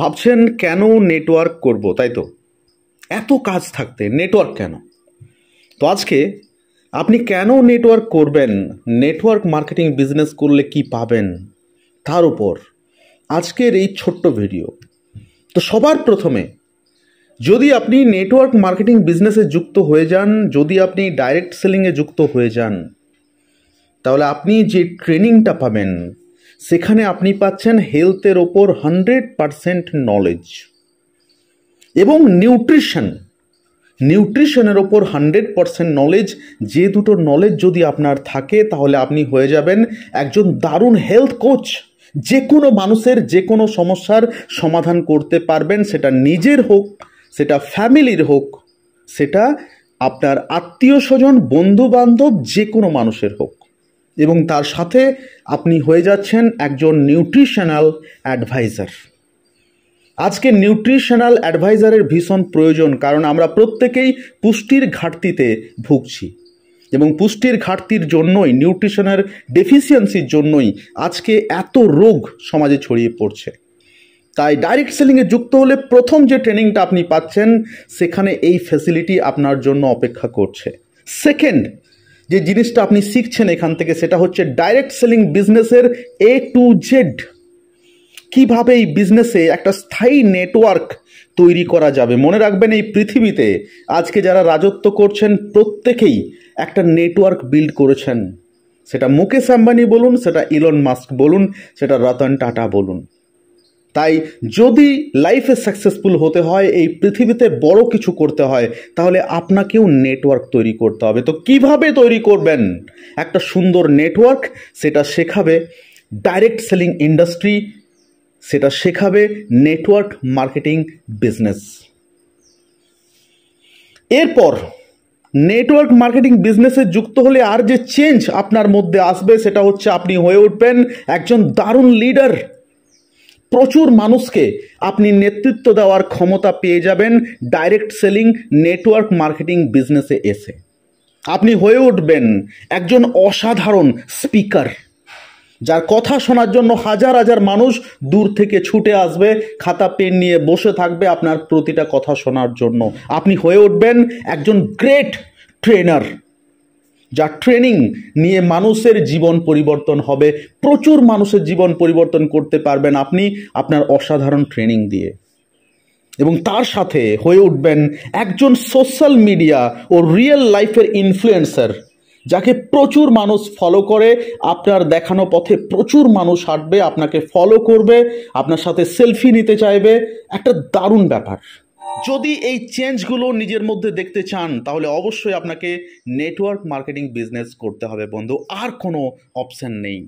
ভাবছেন কেন নেটওয়ার্ক করব, তাই তো? এত কাজ থাকতে নেটওয়ার্ক কেন? তো আজকে আপনি কেন নেটওয়ার্ক করবেন, নেটওয়ার্ক মার্কেটিং বিজনেস করলে কি পাবেন, তার উপর আজকের এই ছোট্ট ভিডিও। তো সবার প্রথমে, যদি আপনি নেটওয়ার্ক মার্কেটিং বিজনেসে যুক্ত হয়ে যান, যদি আপনি ডাইরেক্ট সেলিংয়ে যুক্ত হয়ে যান, তাহলে আপনি যে ট্রেনিংটা পাবেন সেখানে আপনি পাচ্ছেন হেলথের ওপর 100% নলেজ এবং নিউট্রিশনের ওপর 100% নলেজ। যে দুটো নলেজ যদি আপনার থাকে তাহলে আপনি হয়ে যাবেন একজন দারুণ হেলথ কোচ। যে কোনো মানুষের যে কোনো সমস্যার সমাধান করতে পারবেন, সেটা নিজের হোক, সেটা ফ্যামিলির হোক, সেটা আপনার আত্মীয় স্বজন, বন্ধু বান্ধব, যে কোনো মানুষের হোক। এবং তার সাথে আপনি হয়ে যাচ্ছেন একজন নিউট্রিশনাল অ্যাডভাইজার। আজকে নিউট্রিশনাল অ্যাডভাইজারের ভীষণ প্রয়োজন, কারণ আমরা প্রত্যেকেই পুষ্টির ঘাটতিতে ভুগছি এবং পুষ্টির ঘাটতির জন্যই, নিউট্রিশনের ডেফিসিয়েন্সির জন্যই আজকে এত রোগ সমাজে ছড়িয়ে পড়ছে। তাই ডাইরেক্ট সেলিংয়ে যুক্ত হলে প্রথম যে ট্রেনিংটা আপনি পাচ্ছেন, সেখানে এই ফ্যাসিলিটি আপনার জন্য অপেক্ষা করছে। সেকেন্ড যে জিনিসটা আপনি শিখছেন এখান থেকে, সেটা হচ্ছে ডাইরেক্ট সেলিং বিজনেসের A to Z। কিভাবে এই বিজনেসে একটা স্থায়ী নেটওয়ার্ক তৈরি করা যাবে। মনে রাখবেন, এই পৃথিবীতে আজকে যারা রাজত্ব করছেন প্রত্যেকেই একটা নেটওয়ার্ক বিল্ড করেছেন। সেটা মুকেশ আম্বানি বলুন, সেটা ইলন মাস্ক বলুন, সেটা রতন টাটা বলুন। তাই যদি লাইফে সাকসেসফুল হতে হয়, এই পৃথিবীতে বড় কিছু করতে হয়, তাহলে আপনাকেও নেটওয়ার্ক তৈরি করতে হবে। তো কিভাবে তৈরি করবেন একটা সুন্দর নেটওয়ার্ক, সেটা শেখাবে ডাইরেক্ট সেলিং ইন্ডাস্ট্রি, সেটা শেখাবে নেটওয়ার্ক মার্কেটিং বিজনেস। এরপর নেটওয়ার্ক মার্কেটিং বিজনেসে যুক্ত হলে আর যে চেঞ্জ আপনার মধ্যে আসবে, সেটা হচ্ছে আপনি হয়ে উঠবেন একজন দারুণ লিডার। প্রচুর মানুষকে আপনি নেতৃত্ব দেওয়ার ক্ষমতা পেয়ে যাবেন ডাইরেক্ট সেলিং নেটওয়ার্ক মার্কেটিং বিজনেসে এসে। আপনি হয়ে উঠবেন একজন অসাধারণ স্পিকার, যার কথা শোনার জন্য হাজার হাজার মানুষ দূর থেকে ছুটে আসবে, খাতা পেন নিয়ে বসে থাকবে আপনার প্রতিটা কথা শোনার জন্য। আপনি হয়ে উঠবেন একজন গ্রেট ট্রেনার, যার ট্রেনিং নিয়ে মানুষের জীবন পরিবর্তন হবে। প্রচুর মানুষের জীবন পরিবর্তন করতে পারবেন আপনি আপনার অসাধারণ ট্রেনিং দিয়ে। এবং তার সাথে হয়ে উঠবেন একজন সোশ্যাল মিডিয়া ও রিয়েল লাইফের ইনফ্লুয়েন্সার, যাকে প্রচুর মানুষ ফলো করে। আপনার দেখানো পথে প্রচুর মানুষ হাঁটবে, আপনাকে ফলো করবে, আপনার সাথে সেলফি নিতে চাইবে। একটা দারুণ ব্যাপার। যদি এই চেঞ্জগুলো নিজের মধ্যে দেখতে চান, তাহলে অবশ্যই আপনাকে নেটওয়ার্ক মার্কেটিং বিজনেস করতে হবে বন্ধু, আর কোনো অপশন নেই।